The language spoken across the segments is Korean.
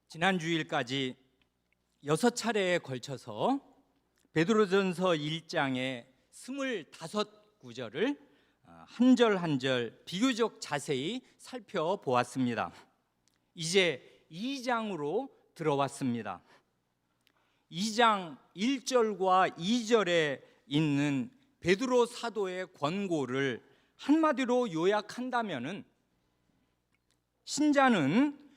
지난 주일까지 6차례에 걸쳐서 베드로전서 1장의 25구절을 한 절 한 절 비교적 자세히 살펴보았습니다. 이제 2장으로 들어왔습니다. 2장 1절과 2절에 있는 베드로 사도의 권고를 한마디로 요약한다면은 신자는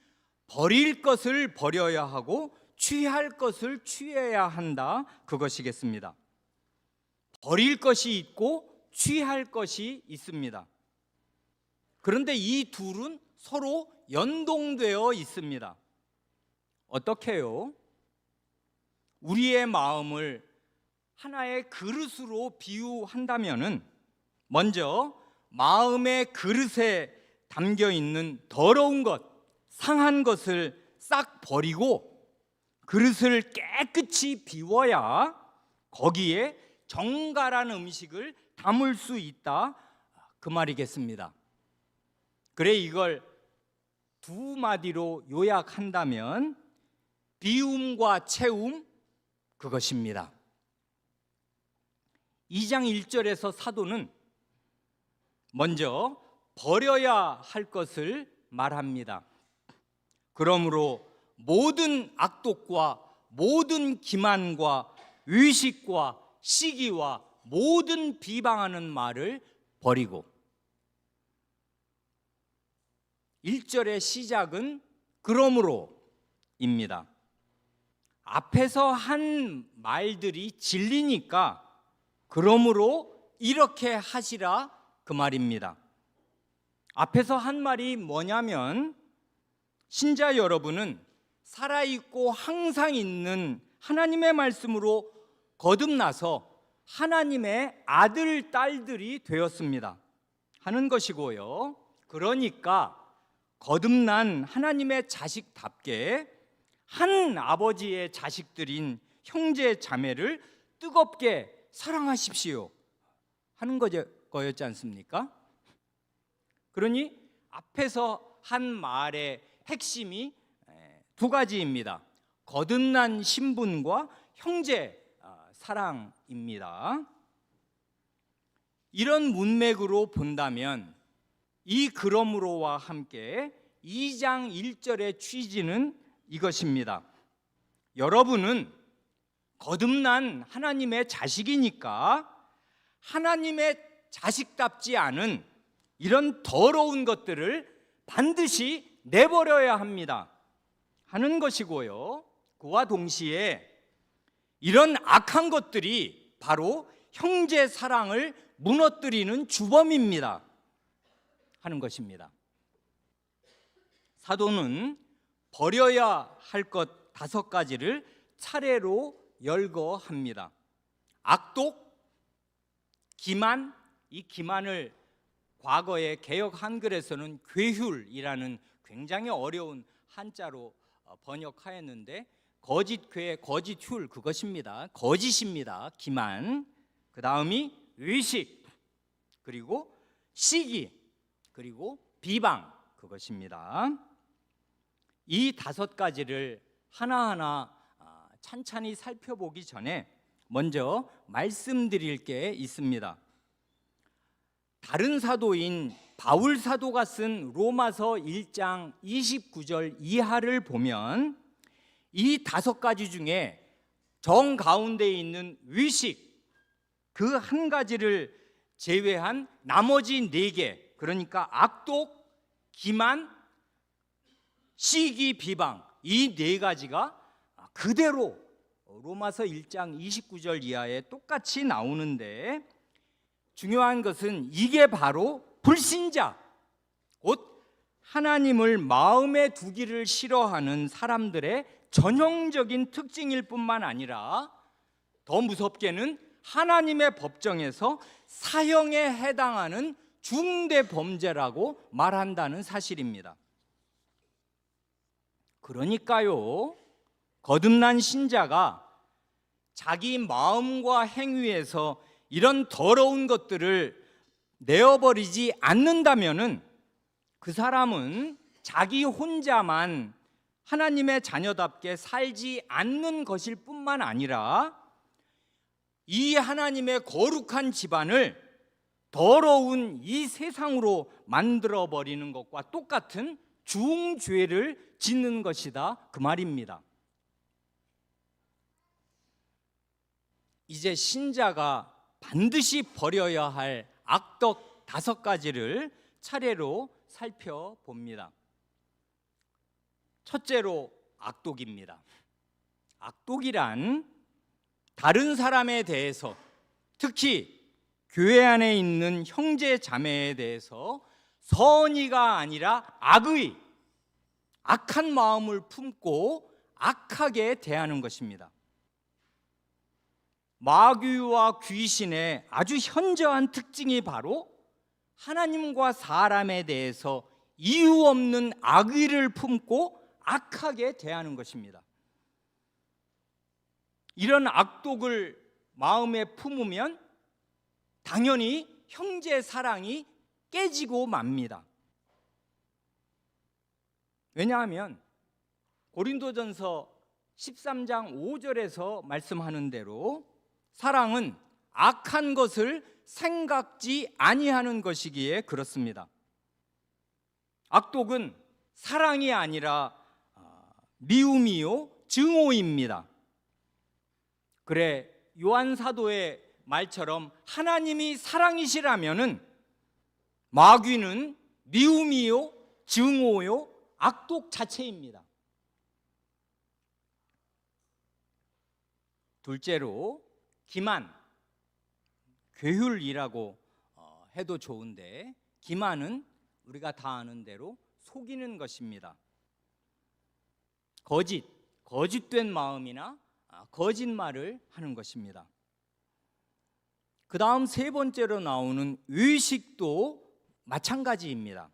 버릴 것을 버려야 하고 취할 것을 취해야 한다, 그것이겠습니다. 버릴 것이 있고 취할 것이 있습니다. 그런데 이 둘은 서로 연동되어 있습니다. 어떻게요? 우리의 마음을 하나의 그릇으로 비유한다면은 먼저 마음의 그릇에 담겨 있는 더러운 것, 상한 것을 싹 버리고 그릇을 깨끗이 비워야 거기에 정갈한 음식을 담을 수 있다, 그 말이겠습니다. 그래, 이걸 두 마디로 요약한다면 비움과 채움, 그것입니다. 2장 1절에서 사도는 먼저 버려야 할 것을 말합니다. 그러므로 모든 악독과 모든 기만과 의식과 시기와 모든 비방하는 말을 버리고, 1절의 시작은 그러므로입니다. 앞에서 한 말들이 진리니까 그러므로 이렇게 하시라, 그 말입니다. 앞에서 한 말이 뭐냐면 신자 여러분은 살아있고 항상 있는 하나님의 말씀으로 거듭나서 하나님의 아들, 딸들이 되었습니다 하는 것이고요. 그러니까 거듭난 하나님의 자식답게 한 아버지의 자식들인 형제 자매를 뜨겁게 사랑하십시오 하는 거였지 않습니까? 그러니 앞에서 한 말의 핵심이 두 가지입니다. 거듭난 신분과 형제 사랑입니다. 이런 문맥으로 본다면 이 그러므로와 함께 2장 1절의 취지는 이것입니다. 여러분은 거듭난 하나님의 자식이니까 하나님의 자식답지 않은 이런 더러운 것들을 반드시 내버려야 합니다 하는 것이고요. 그와 동시에 이런 악한 것들이 바로 형제 사랑을 무너뜨리는 주범입니다 하는 것입니다. 사도는 버려야 할 것 5가지를 차례로 열거합니다. 악독, 기만, 이 기만을 과거의 개역 한글에서는 괴휼이라는 굉장히 어려운 한자로 번역하였는데 거짓괴, 거짓휼, 그것입니다. 거짓입니다. 기만. 그 다음이 의식, 그리고 시기, 그리고 비방, 그것입니다. 이 5가지를 하나하나 찬찬히 살펴보기 전에 먼저 말씀드릴 게 있습니다. 다른 사도인 바울 사도가 쓴 로마서 1장 29절 이하를 보면 이 5가지 중에 정 가운데 있는 의식, 그 한 가지를 제외한 나머지 4개, 그러니까 악독, 기만, 시기, 비방, 이 4가지가 그대로 로마서 1장 29절 이하에 똑같이 나오는데, 중요한 것은 이게 바로 불신자, 곧 하나님을 마음에 두기를 싫어하는 사람들의 전형적인 특징일 뿐만 아니라 더 무섭게는 하나님의 법정에서 사형에 해당하는 중대 범죄라고 말한다는 사실입니다. 그러니까요, 거듭난 신자가 자기 마음과 행위에서 이런 더러운 것들을 내어버리지 않는다면은 그 사람은 자기 혼자만 하나님의 자녀답게 살지 않는 것일 뿐만 아니라 이 하나님의 거룩한 집안을 더러운 이 세상으로 만들어버리는 것과 똑같은 중죄를 짓는 것이다, 그 말입니다. 이제 신자가 반드시 버려야 할 악덕 5가지를 차례로 살펴봅니다. 첫째로 악독입니다. 악독이란 다른 사람에 대해서, 특히 교회 안에 있는 형제 자매에 대해서 선의가 아니라 악의, 악한 마음을 품고 악하게 대하는 것입니다. 마귀와 귀신의 아주 현저한 특징이 바로 하나님과 사람에 대해서 이유 없는 악의를 품고 악하게 대하는 것입니다. 이런 악독을 마음에 품으면 당연히 형제 사랑이 깨지고 맙니다. 왜냐하면 고린도전서 13장 5절에서 말씀하는 대로 사랑은 악한 것을 생각지 아니하는 것이기에 그렇습니다. 악독은 사랑이 아니라 미움이요 증오입니다. 그래, 요한 사도의 말처럼 하나님이 사랑이시라면은 마귀는 미움이요 증오요 악독 자체입니다. 둘째로 기만, 괴휼이라고 해도 좋은데, 기만은 우리가 다 아는 대로 속이는 것입니다. 거짓된 마음이나 거짓말을 하는 것입니다. 그 다음 세 번째로 나오는 의식도 마찬가지입니다.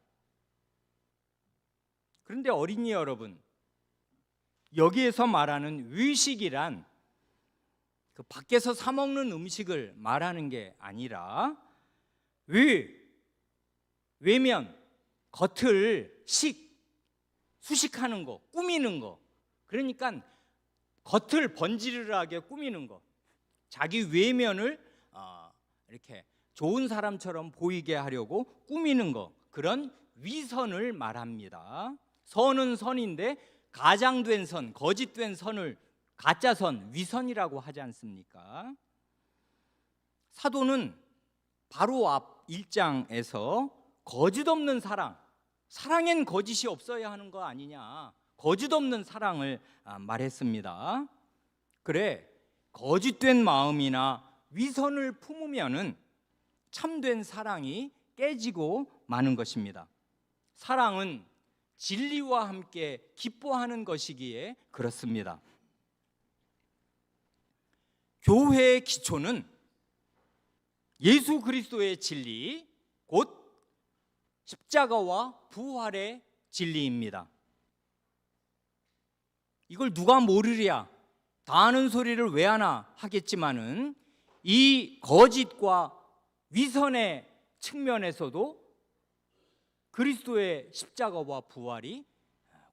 그런데 어린이 여러분, 여기에서 말하는 의식이란 그 밖에서 사 먹는 음식을 말하는 게 아니라 외면, 겉을 수식하는 거, 꾸미는 거. 그러니까 겉을 번지르르하게 꾸미는 거, 자기 외면을 이렇게 좋은 사람처럼 보이게 하려고 꾸미는 거, 그런 위선을 말합니다. 선은 선인데 가장된 선, 거짓된 선을 가짜선, 위선이라고 하지 않습니까? 사도는 바로 앞 1장에서 거짓 없는 사랑엔 거짓이 없어야 하는 거 아니냐, 거짓 없는 사랑을 말했습니다. 그래, 거짓된 마음이나 위선을 품으면은 참된 사랑이 깨지고 마는 것입니다. 사랑은 진리와 함께 기뻐하는 것이기에 그렇습니다. 교회의 기초는 예수 그리스도의 진리, 곧 십자가와 부활의 진리입니다. 이걸 누가 모르랴, 다 아는 소리를 왜 하나 하겠지만은 이 거짓과 위선의 측면에서도 그리스도의 십자가와 부활이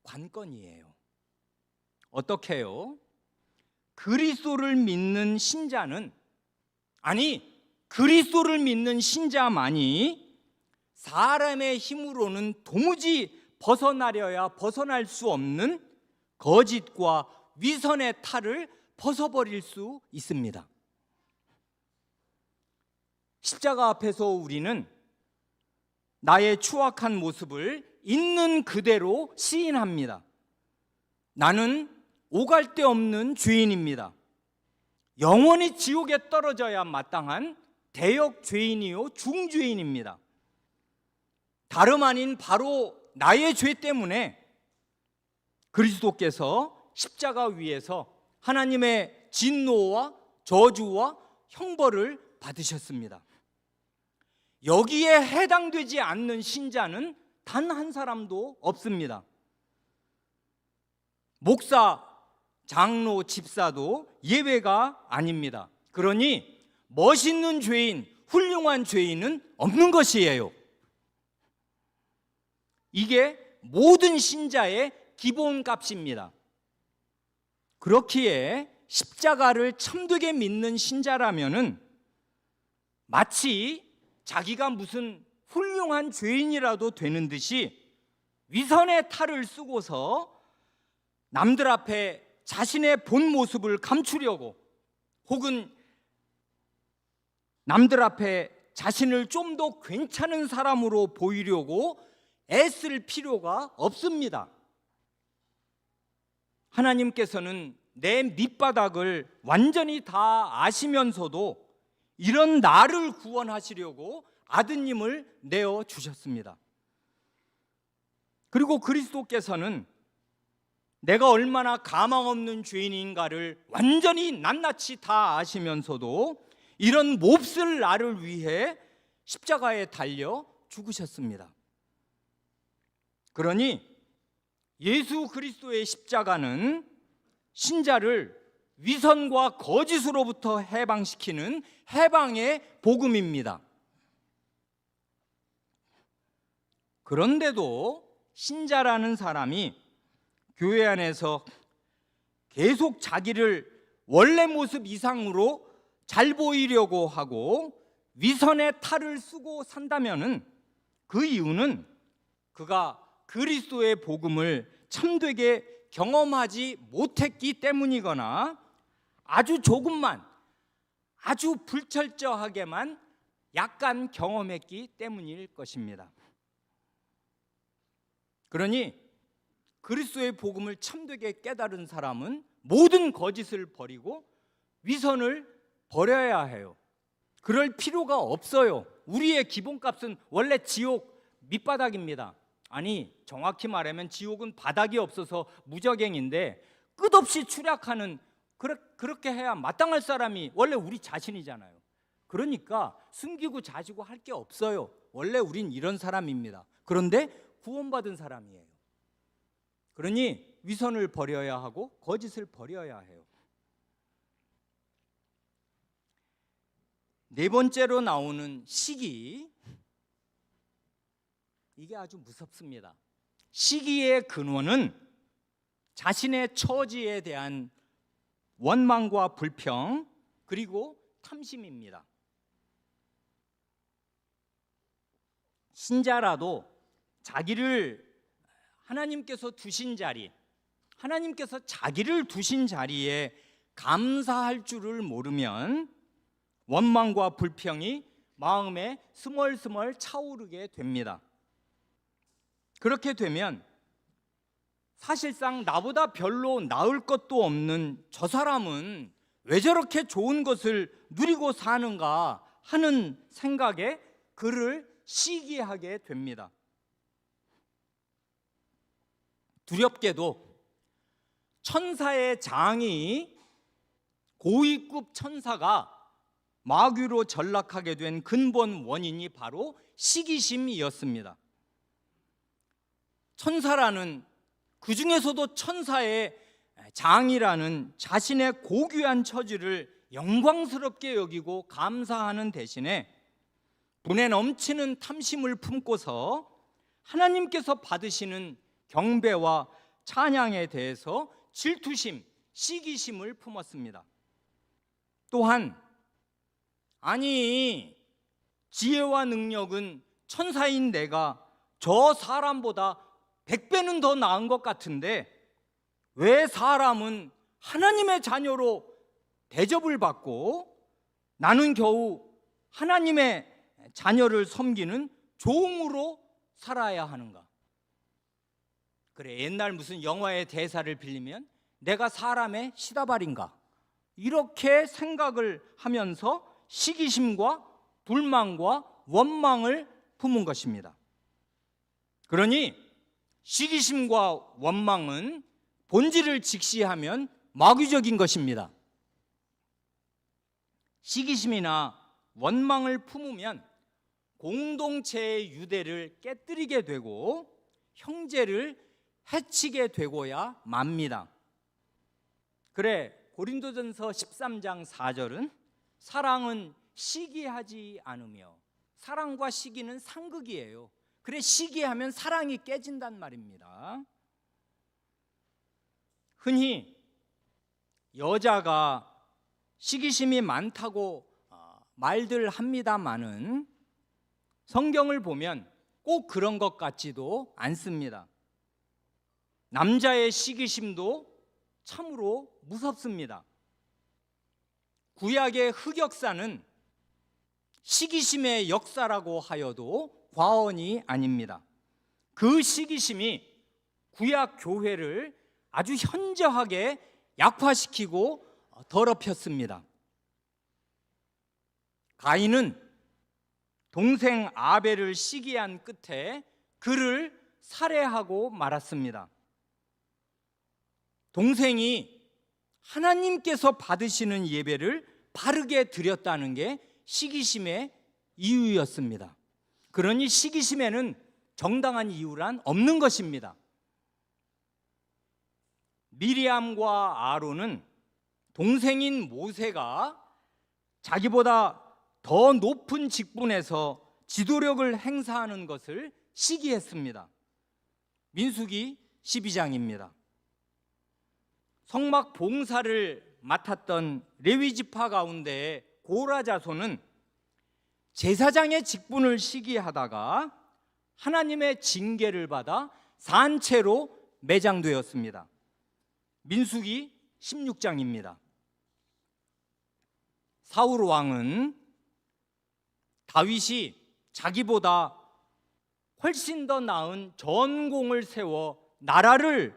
관건이에요. 어떻게 해요? 그리스도를 믿는 신자는, 그리스도를 믿는 신자만이 사람의 힘으로는 도무지 벗어날 수 없는 거짓과 위선의 탈을 벗어버릴 수 있습니다. 십자가 앞에서 우리는 나의 추악한 모습을 있는 그대로 시인합니다. 나는 오갈 데 없는 죄인입니다. 영원히 지옥에 떨어져야 마땅한 대역 죄인이요 중죄인입니다. 다름 아닌 바로 나의 죄 때문에 그리스도께서 십자가 위에서 하나님의 진노와 저주와 형벌을 받으셨습니다. 여기에 해당되지 않는 신자는 단 한 사람도 없습니다. 목사, 장로, 집사도 예외가 아닙니다. 그러니 멋있는 죄인, 훌륭한 죄인은 없는 것이에요. 이게 모든 신자의 기본값입니다. 그렇기에 십자가를 참되게 믿는 신자라면은 마치 자기가 무슨 훌륭한 죄인이라도 되는 듯이 위선의 탈을 쓰고서 남들 앞에 자신의 본 모습을 감추려고, 혹은 남들 앞에 자신을 좀 더 괜찮은 사람으로 보이려고 애쓸 필요가 없습니다. 하나님께서는 내 밑바닥을 완전히 다 아시면서도 이런 나를 구원하시려고 아드님을 내어 주셨습니다. 그리고 그리스도께서는 내가 얼마나 가망 없는 죄인인가를 완전히 낱낱이 다 아시면서도 이런 몹쓸 나를 위해 십자가에 달려 죽으셨습니다. 그러니 예수 그리스도의 십자가는 신자를 위선과 거짓으로부터 해방시키는 해방의 복음입니다. 그런데도 신자라는 사람이 교회 안에서 계속 자기를 원래 모습 이상으로 잘 보이려고 하고 위선의 탈을 쓰고 산다면은 그 이유는 그가 그리스도의 복음을 참되게 경험하지 못했기 때문이거나 아주 조금만, 아주 불철저하게만 약간 경험했기 때문일 것입니다. 그러니 그리스도의 복음을 참되게 깨달은 사람은 모든 거짓을 버리고 위선을 버려야 해요. 그럴 필요가 없어요. 우리의 기본값은 원래 지옥 밑바닥입니다. 아니, 정확히 말하면 지옥은 바닥이 없어서 무적행인데 끝없이 추락하는, 그렇게 해야 마땅할 사람이 원래 우리 자신이잖아요. 그러니까 숨기고 자지고 할 게 없어요. 원래 우린 이런 사람입니다. 그런데 구원받은 사람이에요. 그러니 위선을 버려야 하고 거짓을 버려야 해요. 네 번째로 나오는 시기, 이게 아주 무섭습니다. 시기의 근원은 자신의 처지에 대한 원망과 불평, 그리고 탐심입니다. 신자라도 자기를 하나님께서 두신 자리, 하나님께서 자기를 두신 자리에 감사할 줄을 모르면 원망과 불평이 마음에 스멀스멀 차오르게 됩니다. 그렇게 되면 사실상 나보다 별로 나을 것도 없는 저 사람은 왜 저렇게 좋은 것을 누리고 사는가 하는 생각에 그를 시기하게 됩니다. 두렵게도 천사의 장이 고위급 천사가 마귀로 전락하게 된 근본 원인이 바로 시기심이었습니다. 천사라는, 그 중에서도 천사의 장이라는 자신의 고귀한 처지를 영광스럽게 여기고 감사하는 대신에 분에 넘치는 탐심을 품고서 하나님께서 받으시는 경배와 찬양에 대해서 질투심, 시기심을 품었습니다. 또한 아니, 지혜와 능력은 천사인 내가 저 사람보다 100배는 더 나은 것 같은데 왜 사람은 하나님의 자녀로 대접을 받고 나는 겨우 하나님의 자녀를 섬기는 종으로 살아야 하는가? 그래, 옛날 무슨 영화의 대사를 빌리면 내가 사람의 시다발인가? 이렇게 생각을 하면서 시기심과 불만과 원망을 품은 것입니다. 그러니 시기심과 원망은 본질을 직시하면 마귀적인 것입니다. 시기심이나 원망을 품으면 공동체의 유대를 깨뜨리게 되고 형제를 해치게 되고야 맙니다. 그래, 고린도전서 13장 4절은 사랑은 시기하지 않으며, 사랑과 시기는 상극이에요. 그래, 시기하면 사랑이 깨진단 말입니다. 흔히 여자가 시기심이 많다고 말들 합니다마는 성경을 보면 꼭 그런 것 같지도 않습니다. 남자의 시기심도 참으로 무섭습니다. 구약의 흑역사는 시기심의 역사라고 하여도 과언이 아닙니다. 그 시기심이 구약 교회를 아주 현저하게 약화시키고 더럽혔습니다. 가인은 동생 아벨을 시기한 끝에 그를 살해하고 말았습니다. 동생이 하나님께서 받으시는 예배를 바르게 드렸다는 게 시기심의 이유였습니다. 그러니 시기심에는 정당한 이유란 없는 것입니다. 미리암과 아론은 동생인 모세가 자기보다 더 높은 직분에서 지도력을 행사하는 것을 시기했습니다. 민수기 12장입니다. 성막 봉사를 맡았던 레위 지파 가운데 고라 자손은 제사장의 직분을 시기하다가 하나님의 징계를 받아 산채로 매장되었습니다. 민수기 16장입니다. 사울 왕은 다윗이 자기보다 훨씬 더 나은 전공을 세워 나라를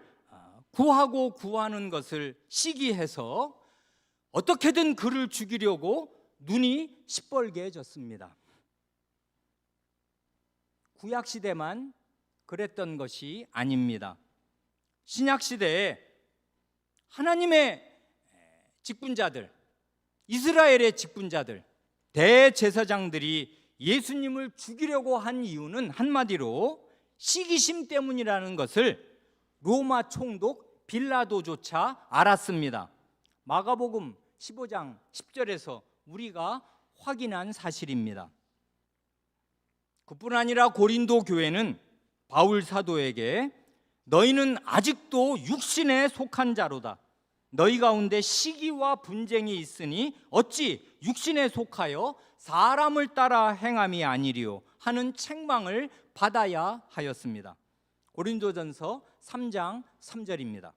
구하고 구하는 것을 시기해서 어떻게든 그를 죽이려고 눈이 시뻘개졌습니다. 구약시대만 그랬던 것이 아닙니다. 신약시대에 하나님의 직분자들, 이스라엘의 직분자들, 대제사장들이 예수님을 죽이려고 한 이유는 한마디로 시기심 때문이라는 것을 로마 총독 빌라도조차 알았습니다. 마가복음 15장 10절에서 우리가 확인한 사실입니다. 그뿐 아니라 고린도 교회는 바울 사도에게 너희는 아직도 육신에 속한 자로다. 너희 가운데 시기와 분쟁이 있으니 어찌 육신에 속하여 사람을 따라 행함이 아니리요 하는 책망을 받아야 하였습니다. 고린도전서 3장 3절입니다.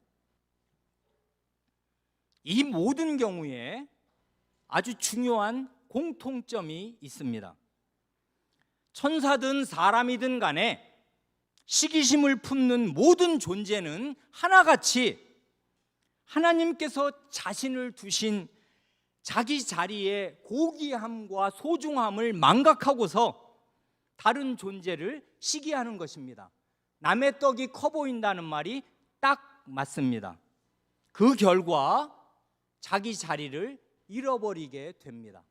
이 모든 경우에 아주 중요한 공통점이 있습니다. 천사든 사람이든 간에 시기심을 품는 모든 존재는 하나같이 하나님께서 자신을 두신 자기 자리의 고귀함과 소중함을 망각하고서 다른 존재를 시기하는 것입니다. 남의 떡이 커 보인다는 말이 딱 맞습니다. 그 결과 자기 자리를 잃어버리게 됩니다.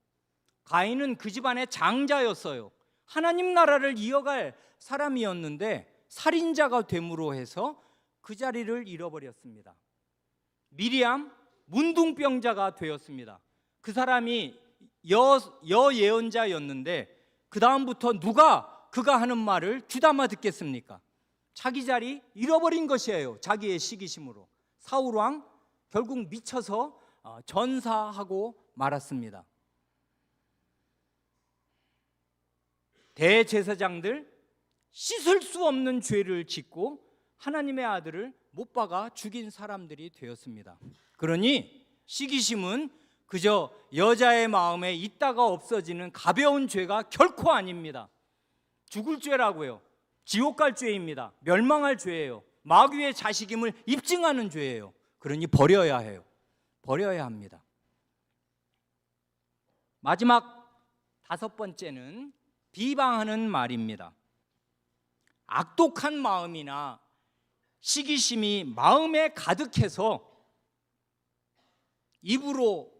가인은 그 집안의 장자였어요. 하나님 나라를 이어갈 사람이었는데 살인자가 됨으로 해서 그 자리를 잃어버렸습니다. 미리암 문둥병자가 되었습니다. 그 사람이 여예언자였는데 그 다음부터 누가 그가 하는 말을 귀담아 듣겠습니까? 자기 자리 잃어버린 것이에요. 자기의 시기심으로. 사울왕 결국 미쳐서 전사하고 말았습니다. 대제사장들 씻을 수 없는 죄를 짓고 하나님의 아들을 못 박아 죽인 사람들이 되었습니다. 그러니 시기심은 그저 여자의 마음에 있다가 없어지는 가벼운 죄가 결코 아닙니다. 죽을 죄라고요. 지옥 갈 죄입니다. 멸망할 죄예요. 마귀의 자식임을 입증하는 죄예요. 그러니 버려야 해요. 버려야 합니다. 마지막 5번째는 비방하는 말입니다. 악독한 마음이나 시기심이 마음에 가득해서 입으로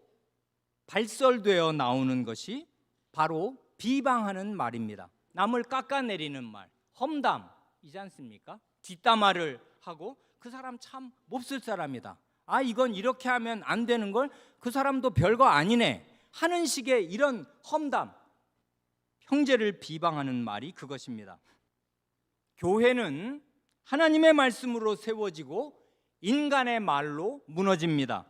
발설되어 나오는 것이 바로 비방하는 말입니다. 남을 깎아내리는 말, 험담이지 않습니까? 뒷담화를 하고 그 사람 참 몹쓸 사람이다. 아, 이건 이렇게 하면 안 되는 걸 그 사람도 별거 아니네 하는 식의 이런 험담, 형제를 비방하는 말이 그것입니다. 교회는 하나님의 말씀으로 세워지고 인간의 말로 무너집니다.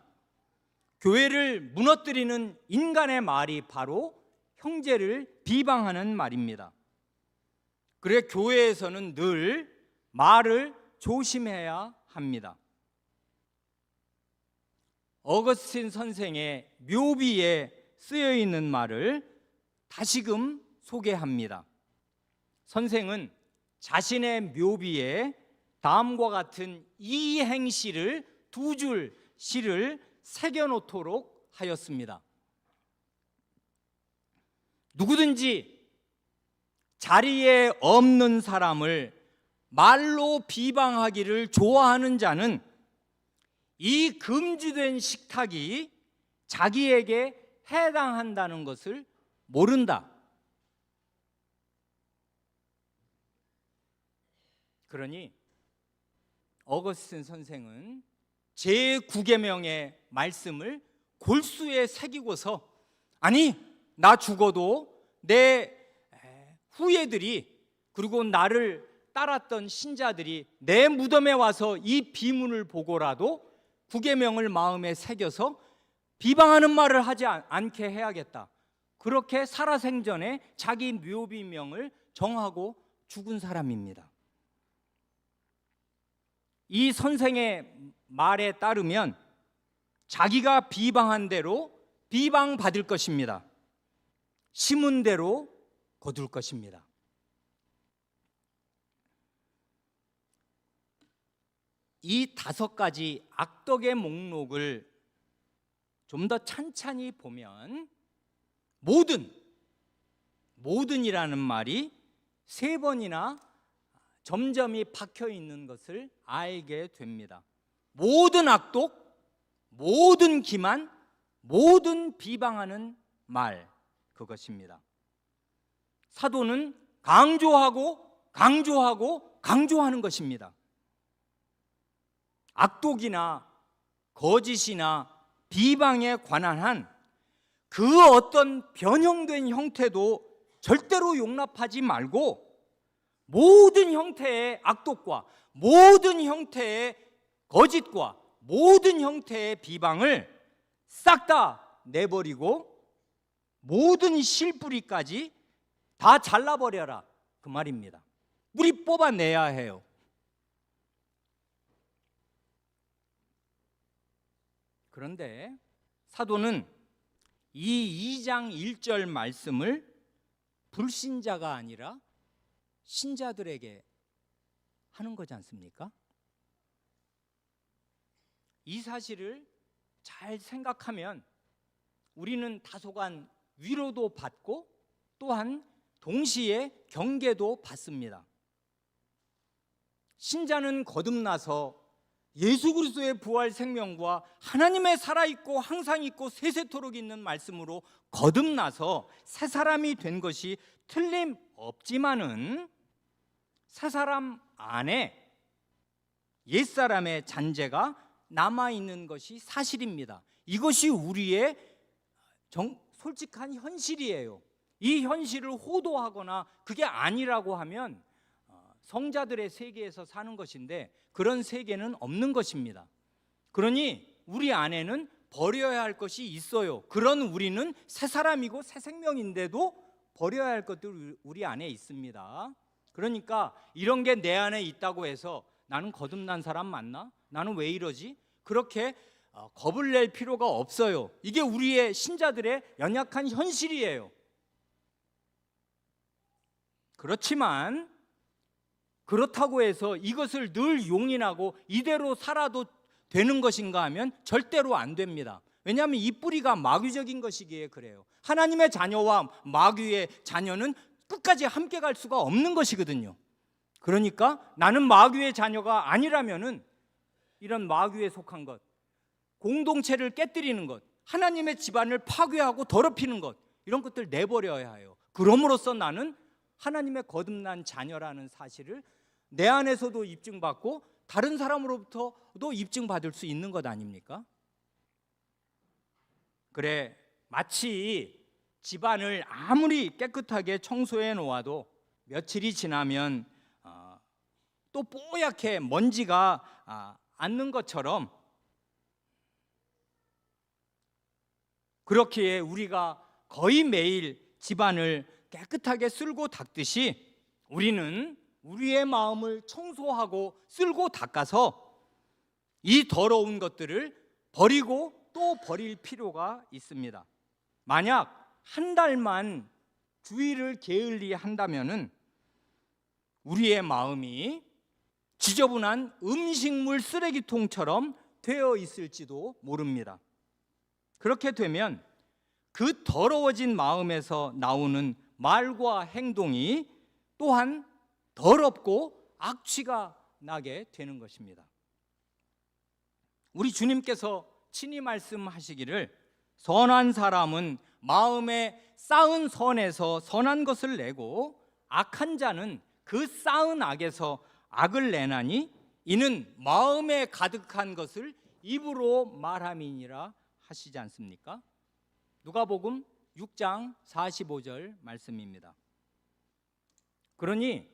교회를 무너뜨리는 인간의 말이 바로 형제를 비방하는 말입니다. 그래 교회에서는 늘 말을 조심해야 합니다. 어거스틴 선생의 묘비에 쓰여 있는 말을 다시금 소개합니다. 선생은 자신의 묘비에 다음과 같은 이행시를 두 줄 시를 새겨놓도록 하였습니다. 누구든지 자리에 없는 사람을 말로 비방하기를 좋아하는 자는 이 금지된 식탁이 자기에게 해당한다는 것을 모른다. 그러니 어거스틴 선생은 제9계명의 말씀을 골수에 새기고서 아니 나 죽어도 내 후예들이 그리고 나를 따랐던 신자들이 내 무덤에 와서 이 비문을 보고라도 9계명을 마음에 새겨서 비방하는 말을 하지 않게 해야겠다. 그렇게 살아생전에 자기 묘비명을 정하고 죽은 사람입니다. 이 선생의 말에 따르면 자기가 비방한 대로 비방받을 것입니다. 심은 대로 거둘 것입니다. 이 5가지 악덕의 목록을 좀 더 찬찬히 보면 모든이라는 말이 3번이나 점점이 박혀 있는 것을 알게 됩니다. 모든 악독, 모든 기만, 모든 비방하는 말, 그것입니다. 사도는 강조하는 것입니다. 악독이나 거짓이나 비방에 관한 한 그 어떤 변형된 형태도 절대로 용납하지 말고 모든 형태의 악독과 모든 형태의 거짓과 모든 형태의 비방을 싹 다 내버리고 모든 실뿌리까지 다 잘라버려라, 그 말입니다. 뿌리 뽑아내야 해요. 그런데 사도는 이 2장 1절 말씀을 불신자가 아니라 신자들에게 하는 거지 않습니까? 이 사실을 잘 생각하면 우리는 다소간 위로도 받고 또한 동시에 경계도 받습니다. 신자는 거듭나서 예수 그리스도의 부활 생명과 하나님의 살아있고 항상 있고 세세토록 있는 말씀으로 거듭나서 새 사람이 된 것이 틀림없지만은 새 사람 안에 옛사람의 잔재가 남아있는 것이 사실입니다. 이것이 우리의 솔직한 현실이에요. 이 현실을 호도하거나 그게 아니라고 하면 성자들의 세계에서 사는 것인데 그런 세계는 없는 것입니다. 그러니 우리 안에는 버려야 할 것이 있어요. 그런 우리는 새 사람이고 새 생명인데도 버려야 할 것들이 우리 안에 있습니다. 그러니까 이런 게 내 안에 있다고 해서 나는 거듭난 사람 맞나? 나는 왜 이러지? 그렇게 겁을 낼 필요가 없어요. 이게 우리의 신자들의 연약한 현실이에요. 그렇지만 그렇다고 해서 이것을 늘 용인하고 이대로 살아도 되는 것인가 하면 절대로 안 됩니다. 왜냐하면 이 뿌리가 마귀적인 것이기에 그래요. 하나님의 자녀와 마귀의 자녀는 끝까지 함께 갈 수가 없는 것이거든요. 그러니까 나는 마귀의 자녀가 아니라면은 이런 마귀에 속한 것, 공동체를 깨뜨리는 것, 하나님의 집안을 파괴하고 더럽히는 것, 이런 것들 내버려야 해요. 그럼으로써 나는 하나님의 거듭난 자녀라는 사실을 내 안에서도 입증받고 다른 사람으로부터도 입증받을 수 있는 것 아닙니까? 그래, 마치 집안을 아무리 깨끗하게 청소해 놓아도 며칠이 지나면 또 뽀얗게 먼지가 않는 것처럼 그렇기에 우리가 거의 매일 집안을 깨끗하게 쓸고 닦듯이 우리는 우리의 마음을 청소하고 쓸고 닦아서 이 더러운 것들을 버리고 또 버릴 필요가 있습니다. 만약 한 달만 주의를 게을리 한다면은 우리의 마음이 지저분한 음식물 쓰레기통처럼 되어 있을지도 모릅니다. 그렇게 되면 그 더러워진 마음에서 나오는 말과 행동이 또한 더럽고 악취가 나게 되는 것입니다. 우리 주님께서 친히 말씀하시기를 선한 사람은 마음에 쌓은 선에서 선한 것을 내고 악한 자는 그 쌓은 악에서 악을 내나니 이는 마음에 가득한 것을 입으로 말함이니라 하시지 않습니까? 누가복음 6장 45절 말씀입니다. 그러니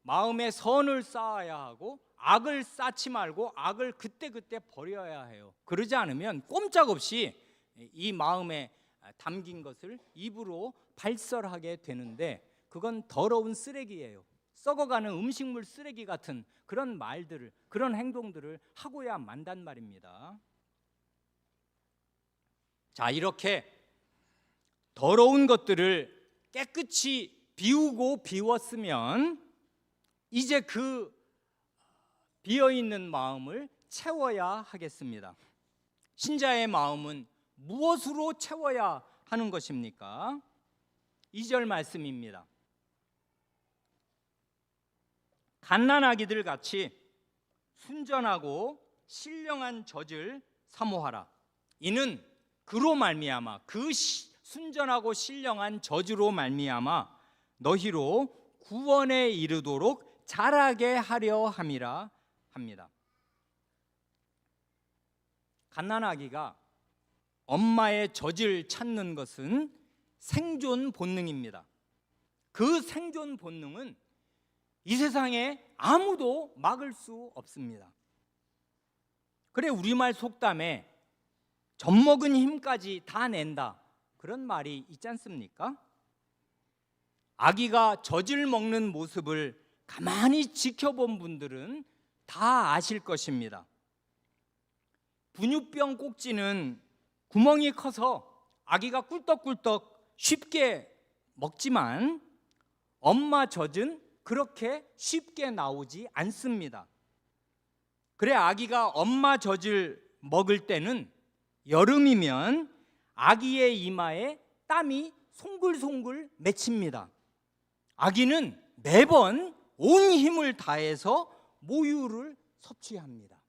마음에 선을 쌓아야 하고 악을 쌓지 말고 악을 그때그때 버려야 해요. 그러지 않으면 꼼짝없이 이 마음에 담긴 것을 입으로 발설하게 되는데 그건 더러운 쓰레기예요. 썩어가는 음식물 쓰레기 같은 그런 말들을, 그런 행동들을 하고야 만단 말입니다. 자, 이렇게 더러운 것들을 깨끗이 비우고 비웠으면 이제 그 비어있는 마음을 채워야 하겠습니다. 신자의 마음은 무엇으로 채워야 하는 것입니까? 2절 말씀입니다. 갓난아기들 같이 순전하고 신령한 젖을 사모하라. 이는 그로 말미암아 그 순전하고 신령한 젖으로 말미암아 너희로 구원에 이르도록 자라게 하려 함이라 합니다. 갓난아기가 엄마의 젖을 찾는 것은 생존 본능입니다. 그 생존 본능은 이 세상에 아무도 막을 수 없습니다. 그래, 우리말 속담에 젖먹은 힘까지 다 낸다, 그런 말이 있지 않습니까? 아기가 젖을 먹는 모습을 가만히 지켜본 분들은 다 아실 것입니다. 분유병 꼭지는 구멍이 커서 아기가 꿀떡꿀떡 쉽게 먹지만 엄마 젖은 그렇게 쉽게 나오지 않습니다. 그래, 아기가 엄마 젖을 먹을 때는 여름이면 아기의 이마에 땀이 송글송글 맺힙니다. 아기는 매번 온 힘을 다해서 모유를 섭취합니다.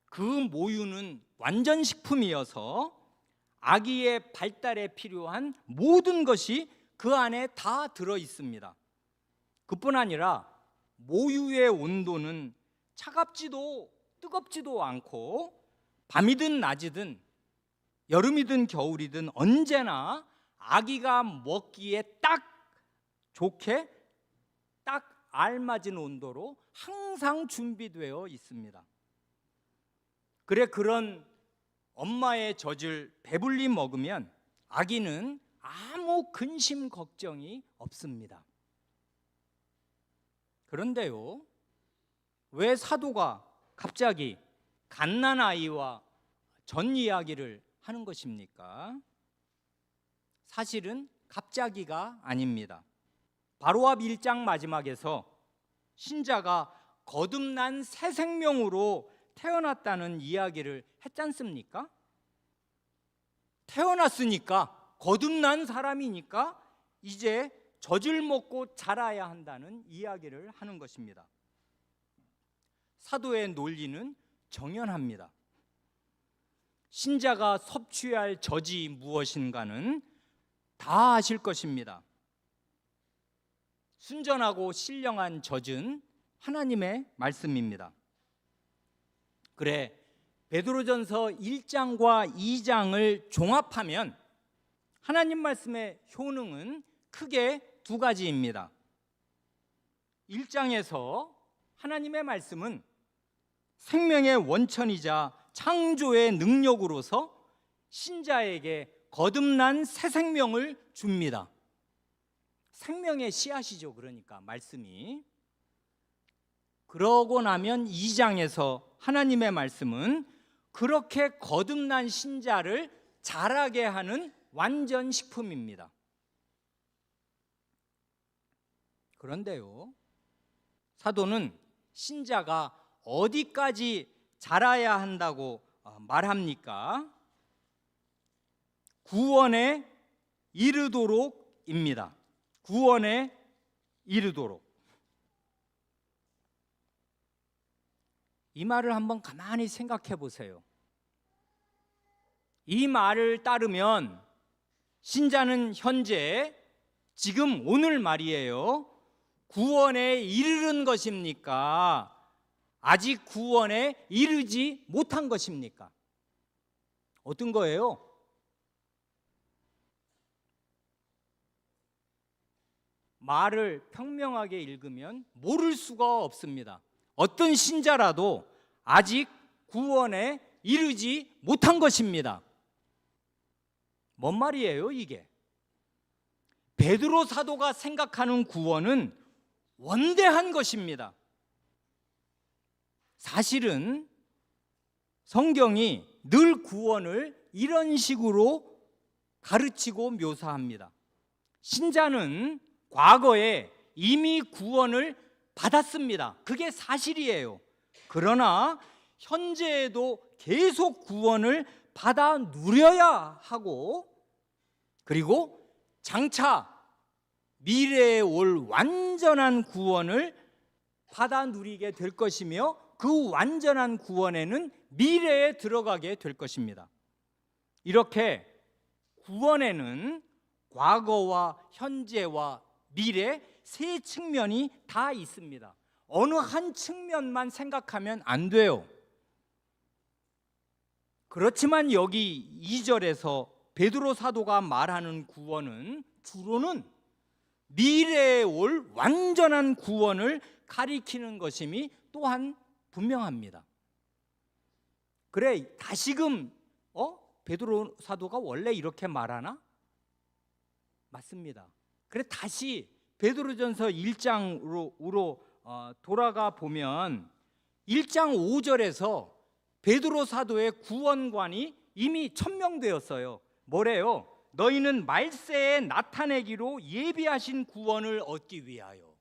그 모유는 완전식품이어서 아기의 발달에 필요한 모든 것이 그 안에 다 들어 있습니다. 그뿐 아니라 모유의 온도는 차갑지도 뜨겁지도 않고 밤이든 낮이든 여름이든 겨울이든 언제나 아기가 먹기에 딱 좋게 딱 알맞은 온도로 항상 준비되어 있습니다. 그래, 그런 엄마의 젖을 배불리 먹으면 아기는 아무 근심 걱정이 없습니다. 그런데요, 왜 사도가 갑자기 갓난아이와 전 이야기를 하는 것입니까? 사실은 갑자기가 아닙니다. 바로앞 1장 마지막에서 신자가 거듭난 새 생명으로 태어났다는 이야기를 했지 않습니까? 태어났으니까, 거듭난 사람이니까 이제 젖을 먹고 자라야 한다는 이야기를 하는 것입니다. 사도의 논리는 정연합니다. 신자가 섭취할 젖이 무엇인가는 다 아실 것입니다. 순전하고 신령한 젖은 하나님의 말씀입니다. 그래, 베드로전서 1장과 2장을 종합하면 하나님 말씀의 효능은 크게 두 가지입니다. 1장에서 하나님의 말씀은 생명의 원천이자 창조의 능력으로서 신자에게 거듭난 새 생명을 줍니다. 생명의 씨앗이죠. 그러니까 말씀이. 그러고 나면 2장에서 하나님의 말씀은 그렇게 거듭난 신자를 자라게 하는 완전 식품입니다. 그런데요, 사도는 신자가 어디까지 자라야 한다고 말합니까? 구원에 이르도록입니다. 구원에 이르도록. 이 말을 한번 가만히 생각해 보세요. 이 말을 따르면 신자는 현재, 지금 오늘 말이에요, 구원에 이르는 것입니까? 아직 구원에 이르지 못한 것입니까? 어떤 거예요? 말을 평명하게 읽으면 모를 수가 없습니다. 어떤 신자라도 아직 구원에 이르지 못한 것입니다. 뭔 말이에요, 이게? 베드로 사도가 생각하는 구원은 원대한 것입니다. 사실은 성경이 늘 구원을 이런 식으로 가르치고 묘사합니다. 신자는 과거에 이미 구원을 받았습니다. 그게 사실이에요. 그러나 현재에도 계속 구원을 받아 누려야 하고, 그리고 장차 미래에 올 완전한 구원을 받아 누리게 될 것이며, 그 완전한 구원에는 미래에 들어가게 될 것입니다. 이렇게 구원에는 과거와 현재와 미래 세 측면이 다 있습니다. 어느 한 측면만 생각하면 안 돼요. 그렇지만 여기 2절에서 베드로 사도가 말하는 구원은 주로는 미래에 올 완전한 구원을 가리키는 것임이 또한 분명합니다. 그래, 다시금 베드로 사도가 원래 이렇게 말하나? 맞습니다. 그래, 다시 베드로전서 1장으로 돌아가 보면 1장 5절에서 베드로 사도의 구원관이 이미 천명되었어요. 뭐래요? 너희는 말세에 나타내기로 예비하신 구원을 얻기 위하여.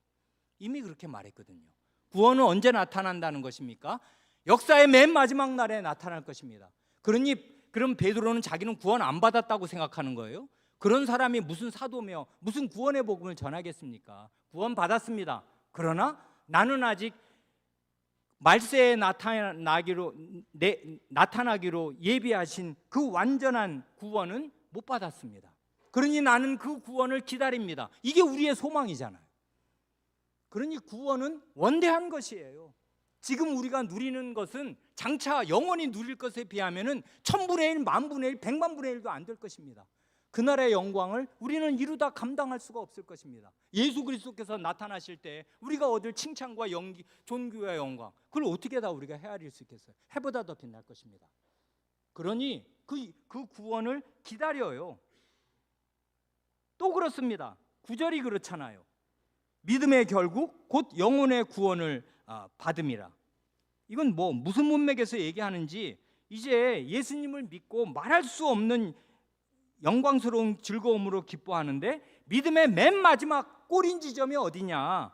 이미 그렇게 말했거든요. 구원은 언제 나타난다는 것입니까? 역사의 맨 마지막 날에 나타날 것입니다. 그럼 베드로는 자기는 구원 안 받았다고 생각하는 거예요? 그런 사람이 무슨 사도며 무슨 구원의 복음을 전하겠습니까? 구원 받았습니다. 그러나 나는 아직 말세에 나타나기로 예비하신 그 완전한 구원은 못 받았습니다. 그러니 나는 그 구원을 기다립니다. 이게 우리의 소망이잖아요. 그러니 구원은 원대한 것이에요. 지금 우리가 누리는 것은 장차 영원히 누릴 것에 비하면 1000분의 1, 만분의 1, 100만분의 1도 안 될 것입니다. 그날의 영광을 우리는 이루다 감당할 수가 없을 것입니다. 예수 그리스도께서 나타나실 때 우리가 얻을 칭찬과 존귀와 영광, 그걸 어떻게 다 우리가 헤아릴 수 있겠어요? 해보다 더 빛날 것입니다. 그러니 그 구원을 기다려요. 또 그렇습니다. 9절이 그렇잖아요. 믿음의 결국 곧 영혼의 구원을 받음이라. 이건 무슨 문맥에서 얘기하는지 이제 예수님을 믿고 말할 수 없는 영광스러운 즐거움으로 기뻐하는데, 믿음의 맨 마지막 꼬린 지점이 어디냐?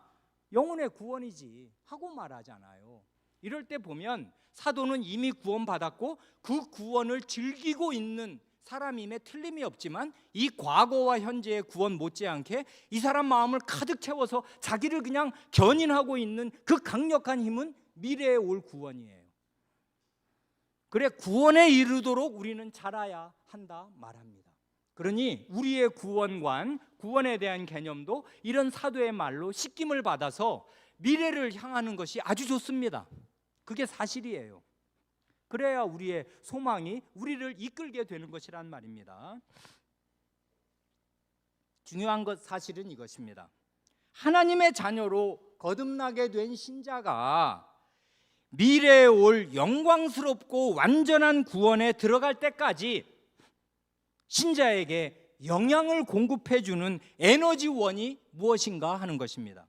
영혼의 구원이지 하고 말하잖아요. 이럴 때 보면 사도는 이미 구원받았고 그 구원을 즐기고 있는 사람임에 틀림이 없지만, 이 과거와 현재의 구원 못지않게 이 사람 마음을 가득 채워서 자기를 그냥 견인하고 있는 그 강력한 힘은 미래에 올 구원이에요. 그래, 구원에 이르도록 우리는 자라야 한다 말합니다. 그러니 우리의 구원관, 구원에 대한 개념도 이런 사도의 말로 씻김을 받아서 미래를 향하는 것이 아주 좋습니다. 그게 사실이에요. 그래야 우리의 소망이 우리를 이끌게 되는 것이란 말입니다. 중요한 것 사실은 이것입니다. 하나님의 자녀로 거듭나게 된 신자가 미래에 올 영광스럽고 완전한 구원에 들어갈 때까지 신자에게 영향을 공급해 주는 에너지원이 무엇인가 하는 것입니다.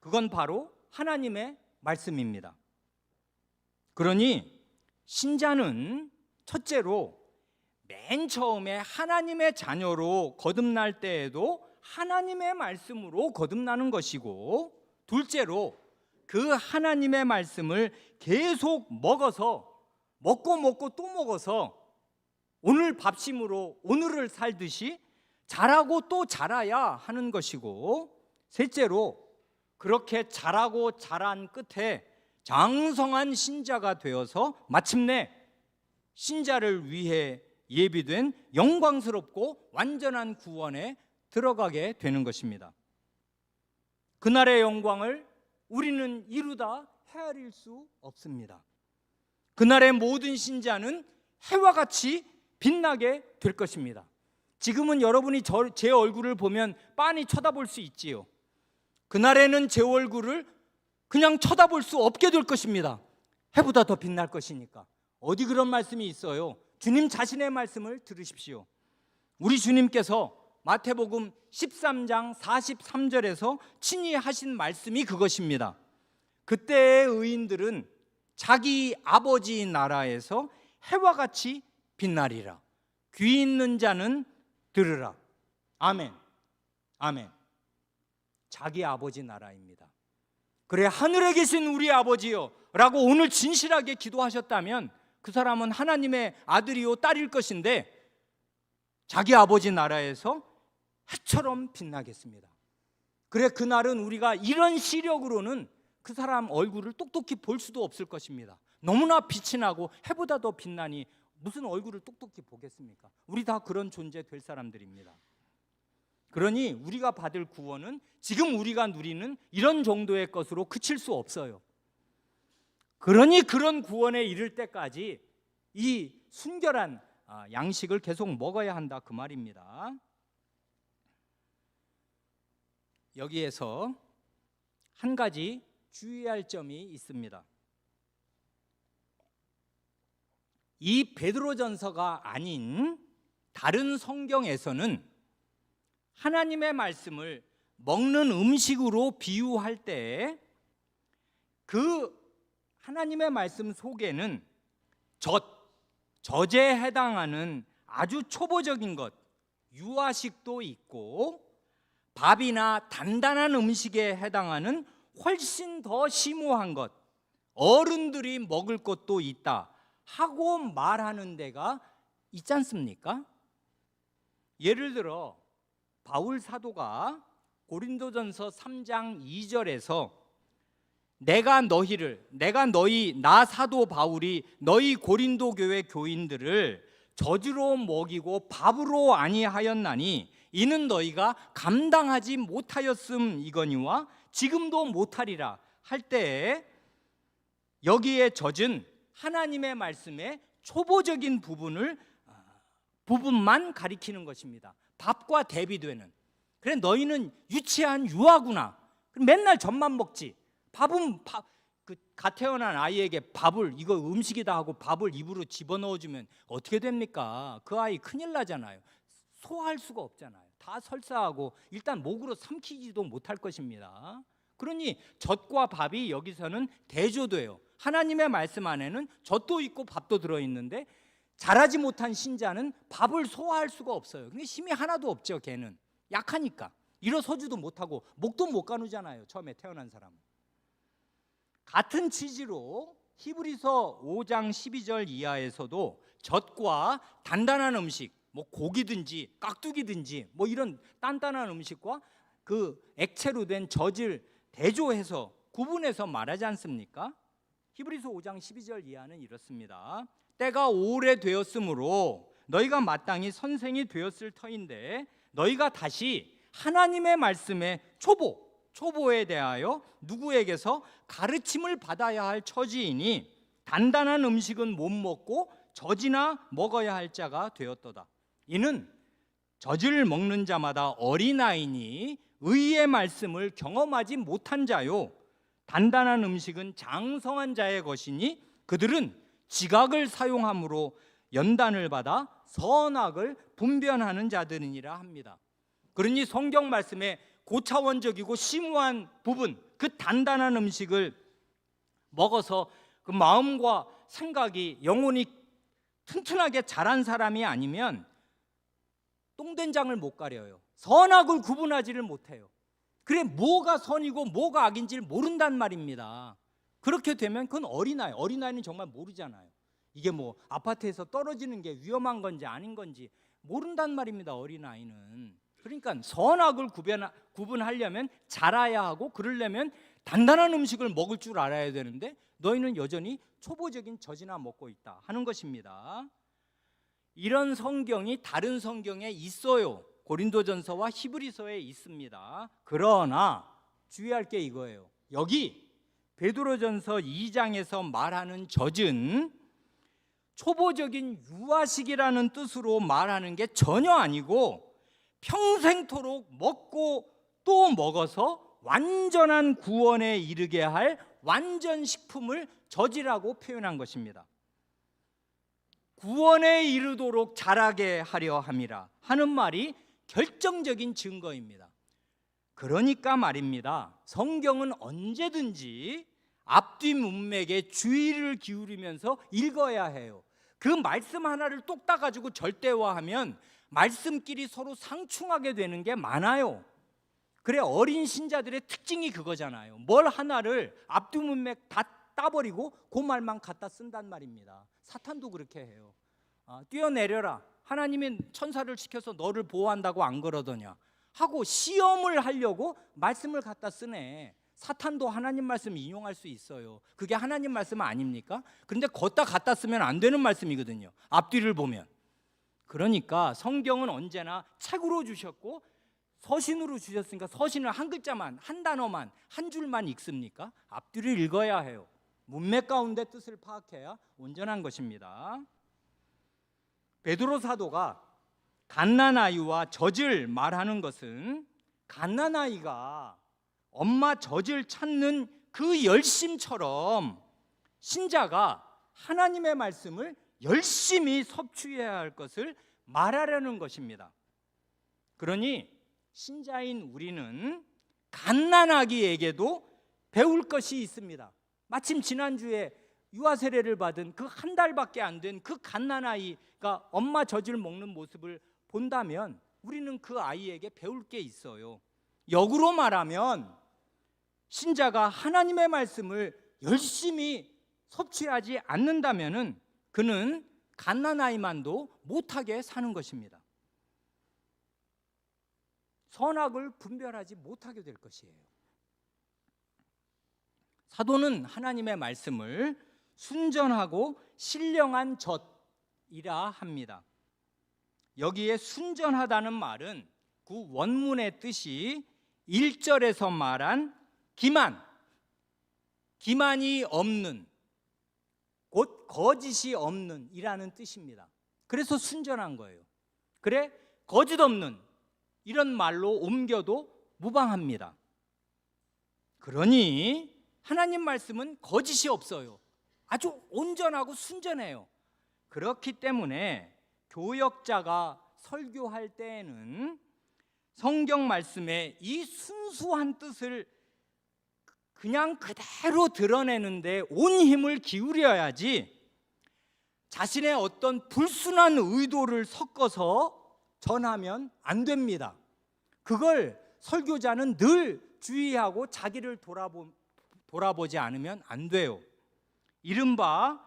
그건 바로 하나님의 말씀입니다. 그러니 신자는 첫째로 맨 처음에 하나님의 자녀로 거듭날 때에도 하나님의 말씀으로 거듭나는 것이고, 둘째로 그 하나님의 말씀을 계속 먹고 또 먹어서 오늘 밥심으로 오늘을 살듯이 자라고 또 자라야 하는 것이고, 셋째로 그렇게 자라고 자란 끝에 장성한 신자가 되어서 마침내 신자를 위해 예비된 영광스럽고 완전한 구원에 들어가게 되는 것입니다. 그날의 영광을 우리는 이루다 헤아릴 수 없습니다. 그날의 모든 신자는 해와 같이 빛나게 될 것입니다. 지금은 여러분이 제 얼굴을 보면 빤히 쳐다볼 수 있지요. 그날에는 제 얼굴을 그냥 쳐다볼 수 없게 될 것입니다. 해보다 더 빛날 것이니까. 어디 그런 말씀이 있어요? 주님 자신의 말씀을 들으십시오. 우리 주님께서 마태복음 13장 43절에서 친히 하신 말씀이 그것입니다. 그때의 의인들은 자기 아버지 나라에서 해와 같이 빛나리라. 귀 있는 자는 들으라. 아멘. 아멘. 자기 아버지 나라입니다. 그래, 하늘에 계신 우리 아버지요 라고 오늘 진실하게 기도하셨다면 그 사람은 하나님의 아들이요 딸일 것인데, 자기 아버지 나라에서 해처럼 빛나겠습니다. 그래, 그날은 우리가 이런 시력으로는 그 사람 얼굴을 똑똑히 볼 수도 없을 것입니다. 너무나 빛이 나고 해보다 더 빛나니 무슨 얼굴을 똑똑히 보겠습니까? 우리 다 그런 존재 될 사람들입니다. 그러니 우리가 받을 구원은 지금 우리가 누리는 이런 정도의 것으로 그칠 수 없어요. 그러니 그런 구원에 이를 때까지 이 순결한 양식을 계속 먹어야 한다, 그 말입니다. 여기에서 한 가지 주의할 점이 있습니다. 이 베드로전서가 아닌 다른 성경에서는 하나님의 말씀을 먹는 음식으로 비유할 때 그 하나님의 말씀 속에는 젖에 해당하는 아주 초보적인 것, 유아식도 있고 밥이나 단단한 음식에 해당하는 훨씬 더 심오한 것, 어른들이 먹을 것도 있다 하고 말하는 데가 있지 않습니까? 예를 들어 바울 사도가 고린도전서 3장 2절에서 나 사도 바울이 너희 고린도 교회 교인들을 젖으로 먹이고 밥으로 아니하였나니 이는 너희가 감당하지 못하였음이거니와 지금도 못하리라 할 때에 여기에 젖은 하나님의 말씀의 초보적인 부분만 가리키는 것입니다. 밥과 대비되는. 그래, 너희는 유치한 유아구나. 맨날 젖만 먹지. 갓 태어난 아이에게 밥을, 이거 음식이다 하고 밥을 입으로 집어넣어주면 어떻게 됩니까? 그 아이 큰일 나잖아요. 소화할 수가 없잖아요. 다 설사하고 일단 목으로 삼키지도 못할 것입니다. 그러니 젖과 밥이 여기서는 대조돼요. 하나님의 말씀 안에는 젖도 있고 밥도 들어있는데 자라지 못한 신자는 밥을 소화할 수가 없어요. 근데 힘이 하나도 없죠. 걔는 약하니까 일어서지도 못하고 목도 못 가누잖아요. 처음에 태어난 사람은. 같은 취지로 히브리서 5장 12절 이하에서도 젖과 단단한 음식, 뭐 고기든지 깍두기든지 뭐 이런 단단한 음식과 그 액체로 된 젖을 대조해서 구분해서 말하지 않습니까? 히브리서 5장 12절 이하는 이렇습니다. 때가 오래되었으므로 너희가 마땅히 선생이 되었을 터인데 너희가 다시 하나님의 말씀의 초보에 대하여 누구에게서 가르침을 받아야 할 처지이니 단단한 음식은 못 먹고 젖이나 먹어야 할 자가 되었도다. 이는 젖을 먹는 자마다 어린아이니 의의 말씀을 경험하지 못한 자요, 단단한 음식은 장성한 자의 것이니 그들은 지각을 사용함으로 연단을 받아 선악을 분별하는 자들이니라 합니다. 그러니 성경 말씀에 고차원적이고 심오한 부분, 그 단단한 음식을 먹어서 그 마음과 생각이, 영혼이 튼튼하게 자란 사람이 아니면 똥된장을 못 가려요. 선악을 구분하지를 못해요. 그래, 뭐가 선이고 뭐가 악인지를 모른단 말입니다. 그렇게 되면 그건 어린아이는 정말 모르잖아요. 이게 뭐 아파트에서 떨어지는 게 위험한 건지 아닌 건지 모른단 말입니다, 어린아이는. 그러니까 선악을 구분하려면 자라야 하고, 그러려면 단단한 음식을 먹을 줄 알아야 되는데 너희는 여전히 초보적인 젖이나 먹고 있다 하는 것입니다. 이런 성경이 다른 성경에 있어요. 고린도전서와 히브리서에 있습니다. 그러나 주의할 게 이거예요. 여기 베드로전서 2장에서 말하는 젖은 초보적인 유아식이라는 뜻으로 말하는 게 전혀 아니고 평생토록 먹고 또 먹어서 완전한 구원에 이르게 할 완전 식품을 젖이라고 표현한 것입니다. 구원에 이르도록 자라게 하려 함이라 하는 말이 결정적인 증거입니다. 그러니까 말입니다, 성경은 언제든지 앞뒤 문맥에 주의를 기울이면서 읽어야 해요. 그 말씀 하나를 똑 따가지고 절대화하면 말씀끼리 서로 상충하게 되는 게 많아요. 그래, 어린 신자들의 특징이 그거잖아요. 뭘 하나를 앞뒤 문맥 다 따버리고 그 말만 갖다 쓴단 말입니다. 사탄도 그렇게 해요. 뛰어내려라, 하나님이 천사를 시켜서 너를 보호한다고 안 그러더냐 하고 시험을 하려고 말씀을 갖다 쓰네. 사탄도 하나님 말씀 인용할 수 있어요. 그게 하나님 말씀 아닙니까? 그런데 걷다 갖다 쓰면 안 되는 말씀이거든요, 앞뒤를 보면. 그러니까 성경은 언제나 책으로 주셨고 서신으로 주셨으니까 서신을 한 글자만, 한 단어만, 한 줄만 읽습니까? 앞뒤를 읽어야 해요. 문맥 가운데 뜻을 파악해야 온전한 것입니다. 베드로 사도가 갓난아이와 젖을 말하는 것은 갓난아이가 엄마 젖을 찾는 그 열심처럼 신자가 하나님의 말씀을 열심히 섭취해야 할 것을 말하려는 것입니다. 그러니 신자인 우리는 갓난아기에게도 배울 것이 있습니다. 마침 지난주에 유아 세례를 받은 그 한 달밖에 안 된 그 갓난아이가 엄마 젖을 먹는 모습을 본다면 우리는 그 아이에게 배울 게 있어요. 역으로 말하면 신자가 하나님의 말씀을 열심히 섭취하지 않는다면 그는 갓난아이만도 못하게 사는 것입니다. 선악을 분별하지 못하게 될 것이에요. 사도는 하나님의 말씀을 순전하고 신령한 젖이라 합니다. 여기에 순전하다는 말은 그 원문의 뜻이 1절에서 말한 기만이 없는, 곧 거짓이 없는 이라는 뜻입니다. 그래서 순전한 거예요. 그래, 거짓 없는 이런 말로 옮겨도 무방합니다. 그러니 하나님 말씀은 거짓이 없어요. 아주 온전하고 순전해요. 그렇기 때문에 교역자가 설교할 때에는 성경 말씀의 이 순수한 뜻을 그냥 그대로 드러내는데 온 힘을 기울여야지 자신의 어떤 불순한 의도를 섞어서 전하면 안 됩니다. 그걸 설교자는 늘 주의하고 자기를 돌아보지 않으면 안 돼요. 이른바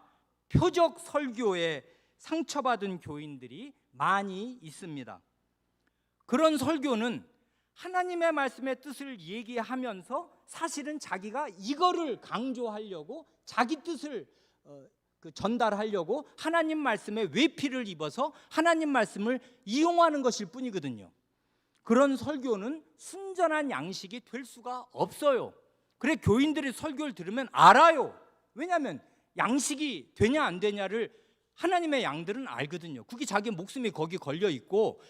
표적 설교에 상처받은 교인들이 많이 있습니다. 그런 설교는 하나님의 말씀의 뜻을 얘기하면서 사실은 자기가 이거를 강조하려고 자기 뜻을 전달하려고 하나님 말씀에 외피를 입어서 하나님 말씀을 이용하는 것일 뿐이거든요. 그런 설교는 순전한 양식이 될 수가 없어요. 그래, 교인들이 설교를 들으면 알아요. 왜냐하면 양식이 되냐 안 되냐를 하나님의 양들은 알거든요. 그게 자기 목숨이 거기 걸려 있고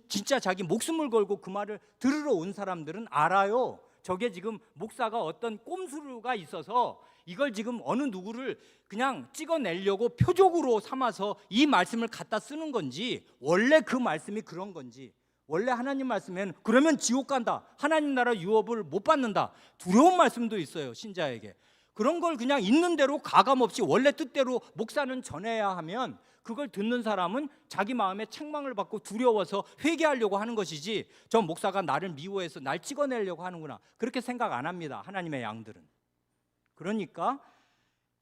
진짜 자기 목숨을 걸고 그 말을 들으러 온 사람들은 알아요. 저게 지금 목사가 어떤 꼼수가 있어서 이걸 지금 어느 누구를 그냥 찍어내려고 표적으로 삼아서 이 말씀을 갖다 쓰는 건지, 원래 그 말씀이 그런 건지, 원래 하나님 말씀에는 그러면 지옥 간다, 하나님 나라 유업을 못 받는다, 두려운 말씀도 있어요, 신자에게. 그런 걸 그냥 있는 대로 가감없이 원래 뜻대로 목사는 전해야 하면 그걸 듣는 사람은 자기 마음에 책망을 받고 두려워서 회개하려고 하는 것이지, 저 목사가 나를 미워해서 날 찍어내려고 하는구나, 그렇게 생각 안 합니다, 하나님의 양들은. 그러니까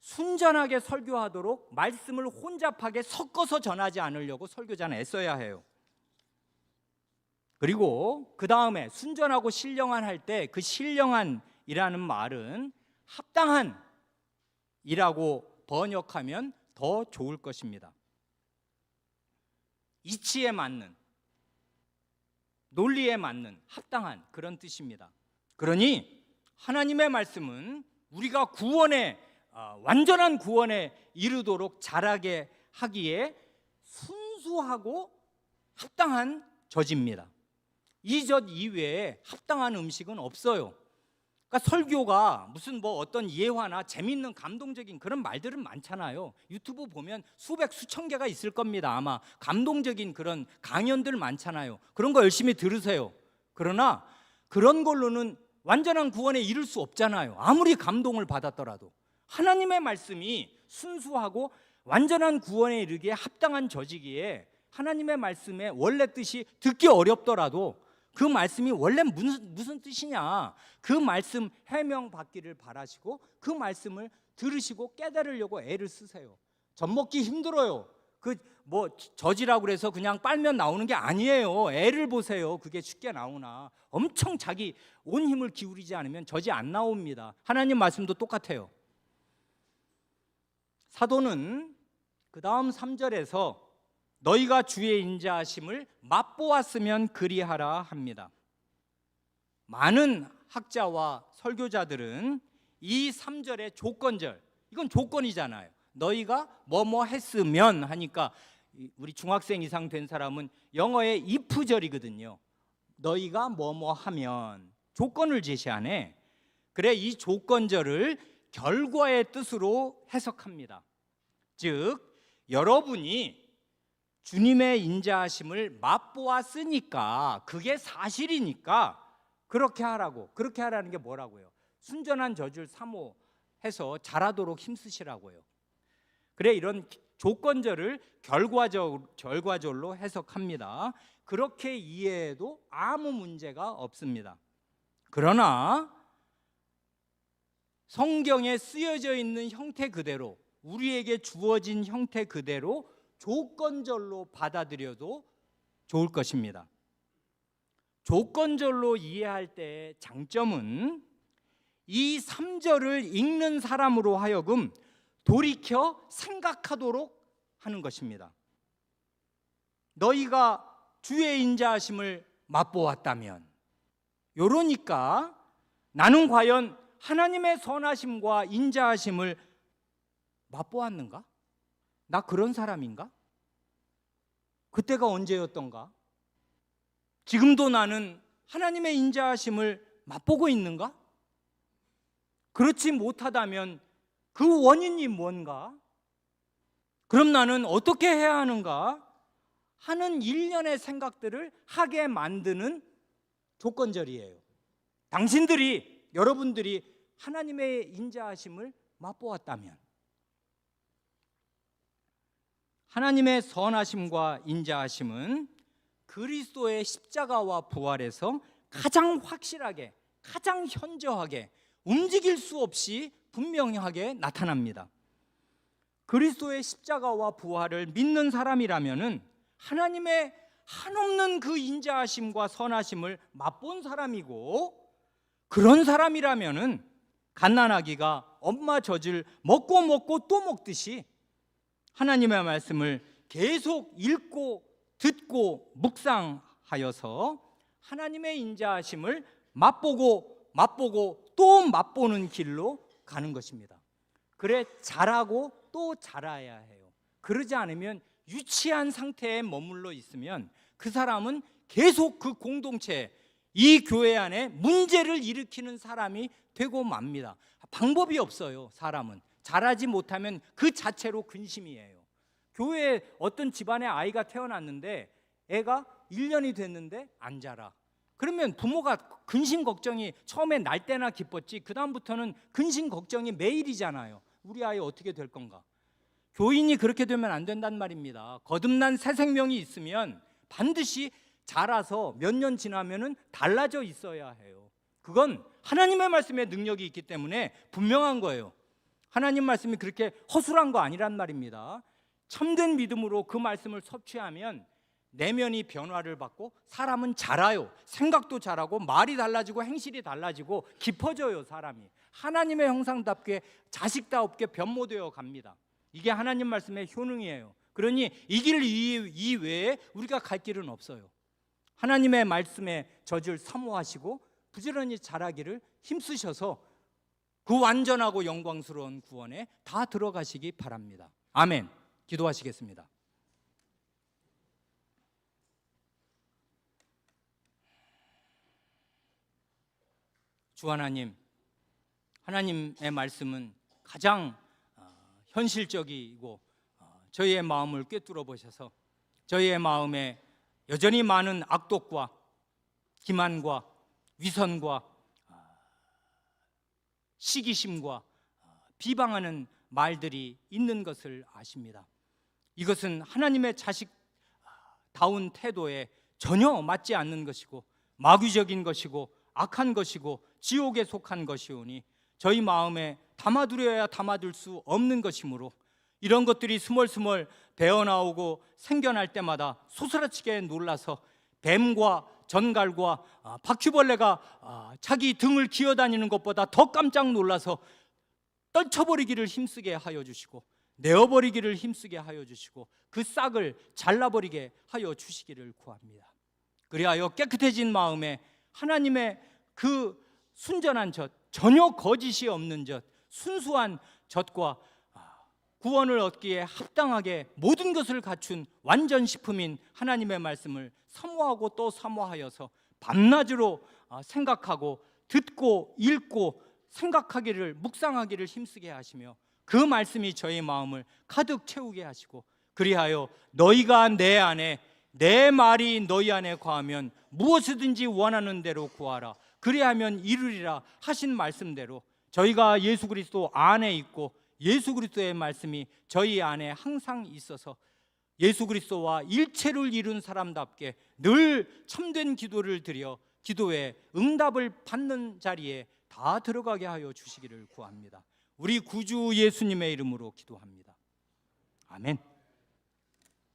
순전하게 설교하도록 말씀을 혼잡하게 섞어서 전하지 않으려고 설교자는 애써야 해요. 그리고 그 다음에 순전하고 신령한 할 때 그 신령한이라는 말은 합당한 이라고 번역하면 더 좋을 것입니다. 이치에 맞는, 논리에 맞는, 합당한, 그런 뜻입니다. 그러니 하나님의 말씀은 우리가 구원에, 완전한 구원에 이르도록 자라게 하기에 순수하고 합당한 젖입니다. 이 젖 이외에 합당한 음식은 없어요. 그러니까 설교가 무슨 뭐 어떤 예화나 재밌는 감동적인 그런 말들은 많잖아요. 유튜브 보면 수백 수천 개가 있을 겁니다. 아마 감동적인 그런 강연들 많잖아요. 그런 거 열심히 들으세요. 그러나 그런 걸로는 완전한 구원에 이를 수 없잖아요. 아무리 감동을 받았더라도. 하나님의 말씀이 순수하고 완전한 구원에 이르기에 합당한 젖이기에 하나님의 말씀의 원래 뜻이 듣기 어렵더라도 그 말씀이 원래 무슨 뜻이냐, 그 말씀 해명받기를 바라시고 그 말씀을 들으시고 깨달으려고 애를 쓰세요. 젖 먹기 힘들어요. 그 뭐 젖이라고 그래서 그냥 빨면 나오는 게 아니에요. 애를 보세요. 그게 쉽게 나오나. 엄청 자기 온 힘을 기울이지 않으면 젖이 안 나옵니다. 하나님 말씀도 똑같아요. 사도는 그 다음 3절에서 너희가 주의 인자하심을 맛보았으면 그리하라 합니다. 많은 학자와 설교자들은 이 3절의 조건절, 이건 조건이잖아요. 너희가 뭐뭐 했으면 하니까 우리 중학생 이상 된 사람은 영어의 if절이거든요. 너희가 뭐뭐 하면, 조건을 제시하네. 그래, 이 조건절을 결과의 뜻으로 해석합니다. 즉 여러분이 주님의 인자하심을 맛보았으니까, 그게 사실이니까 그렇게 하라고. 그렇게 하라는 게 뭐라고요? 순전한 젖을 사모해서 자라도록 힘쓰시라고요. 그래, 이런 조건절을 결과절로 해석합니다. 그렇게 이해해도 아무 문제가 없습니다. 그러나 성경에 쓰여져 있는 형태 그대로, 우리에게 주어진 형태 그대로 조건절로 받아들여도 좋을 것입니다. 조건절로 이해할 때의 장점은 이 3절을 읽는 사람으로 하여금 돌이켜 생각하도록 하는 것입니다. 너희가 주의 인자하심을 맛보았다면, 요러니까 나는 과연 하나님의 선하심과 인자하심을 맛보았는가? 나 그런 사람인가? 그때가 언제였던가? 지금도 나는 하나님의 인자하심을 맛보고 있는가? 그렇지 못하다면 그 원인이 뭔가? 그럼 나는 어떻게 해야 하는가? 하는 일련의 생각들을 하게 만드는 조건절이에요. 당신들이, 여러분들이 하나님의 인자하심을 맛보았다면, 하나님의 선하심과 인자하심은 그리스도의 십자가와 부활에서 가장 확실하게, 가장 현저하게, 움직일 수 없이 분명하게 나타납니다. 그리스도의 십자가와 부활을 믿는 사람이라면은 하나님의 한없는 그 인자하심과 선하심을 맛본 사람이고, 그런 사람이라면은 갓난아기가 엄마 젖을 먹고 또 먹듯이 하나님의 말씀을 계속 읽고 듣고 묵상하여서 하나님의 인자하심을 맛보고 또 맛보는 길로 가는 것입니다. 그래, 자라고 또 자라야 해요. 그러지 않으면 유치한 상태에 머물러 있으면 그 사람은 계속 그 공동체, 이 교회 안에 문제를 일으키는 사람이 되고 맙니다. 방법이 없어요. 사람은 자라지 못하면 그 자체로 근심이에요. 교회에 어떤 집안에 아이가 태어났는데 애가 1년이 됐는데 안 자라. 그러면 부모가 근심 걱정이 처음에 날 때나 기뻤지, 그 다음부터는 근심 걱정이 매일이잖아요. 우리 아이 어떻게 될 건가. 교인이 그렇게 되면 안 된단 말입니다. 거듭난 새 생명이 있으면 반드시 자라서 몇 년 지나면은 달라져 있어야 해요. 그건 하나님의 말씀에 능력이 있기 때문에 분명한 거예요. 하나님 말씀이 그렇게 허술한 거 아니란 말입니다. 참된 믿음으로 그 말씀을 섭취하면 내면이 변화를 받고 사람은 자라요. 생각도 자라고 말이 달라지고 행실이 달라지고 깊어져요. 사람이 하나님의 형상답게 자식다웁게 변모되어 갑니다. 이게 하나님 말씀의 효능이에요. 그러니 이 길 이외에 우리가 갈 길은 없어요. 하나님의 말씀의 젖을 사모하시고 부지런히 자라기를 힘쓰셔서 그 완전하고 영광스러운 구원에 다 들어가시기 바랍니다. 아멘. 기도하시겠습니다. 주 하나님, 하나님의 말씀은 가장 현실적이고 저희의 마음을 꿰뚫어 보셔서 저희의 마음에 여전히 많은 악독과 기만과 위선과 시기심과 비방하는 말들이 있는 것을 아십니다. 이것은 하나님의 자식다운 태도에 전혀 맞지 않는 것이고 마귀적인 것이고 악한 것이고 지옥에 속한 것이오니 저희 마음에 담아두려야 담아둘 수 없는 것이므로 이런 것들이 스멀스멀 배어나오고 생겨날 때마다 소스라치게 놀라서 뱀과 전갈과 바퀴벌레가 자기 등을 기어다니는 것보다 더 깜짝 놀라서 떨쳐버리기를 힘쓰게 하여 주시고 내어버리기를 힘쓰게 하여 주시고 그 싹을 잘라버리게 하여 주시기를 구합니다. 그리하여 깨끗해진 마음에 하나님의 그 순전한 젖, 전혀 거짓이 없는 젖, 순수한 젖과 구원을 얻기에 합당하게 모든 것을 갖춘 완전 식품인 하나님의 말씀을 사모하고 또 사모하여서 밤낮으로 생각하고 듣고 읽고 생각하기를 묵상하기를 힘쓰게 하시며 그 말씀이 저희 마음을 가득 채우게 하시고 그리하여 너희가 내 안에 내 말이 너희 안에 거하면 무엇이든지 원하는 대로 구하라 그리하면 이루리라 하신 말씀대로 저희가 예수 그리스도 안에 있고 예수 그리스도의 말씀이 저희 안에 항상 있어서 예수 그리스도와 일체를 이룬 사람답게 늘 참된 기도를 드려 기도에 응답을 받는 자리에 다 들어가게 하여 주시기를 구합니다. 우리 구주 예수님의 이름으로 기도합니다. 아멘.